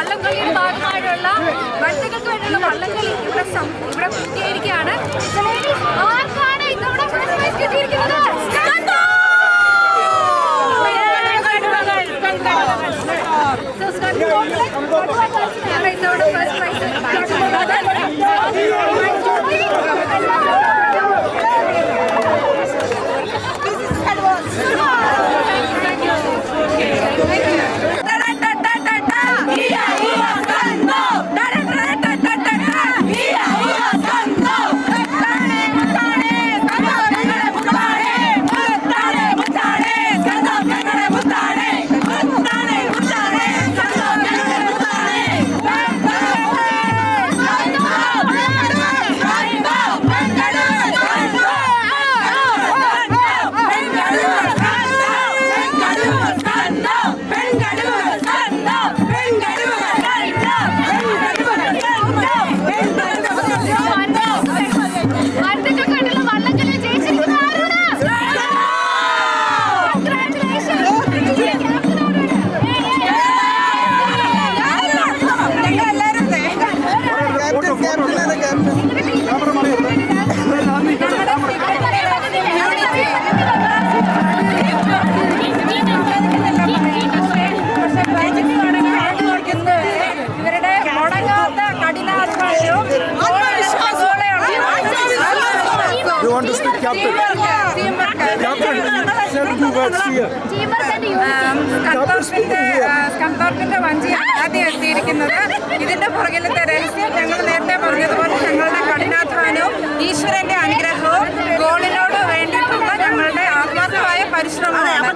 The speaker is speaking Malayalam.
വള്ളംകളിയുടെ ഭാഗമായിട്ടുള്ള വനിതകൾക്ക് വേണ്ടിയുള്ള വള്ളംകളി ഇവിടെ പൂർത്തിയായിരിക്കുകയാണ്. ആർക്കാണ് ഇത്തവണ ഫസ്റ്റ് പ്രൈസ് കിട്ടിയിരിക്കുന്നത്? ഇത്തവണ first prize You want to speak, Captain? Captain, you have to do words here. സ്കന്ധോർപ്പിന്റെ വഞ്ചിയാണ് ആദ്യം എത്തിയിരിക്കുന്നത്. ഇതിന്റെ പുറകിലത്തെ രഹസ്യം ഞങ്ങൾ നേരത്തെ പറഞ്ഞതുപോലെ ഞങ്ങളുടെ കഠിനാധ്വാനവും ഈശ്വരന്റെ അനുഗ്രഹവും ഗോളിനോട് വേണ്ടിയിട്ടുള്ള ഞങ്ങളുടെ ആത്മാർത്ഥമായ പരിശ്രമമാണ്.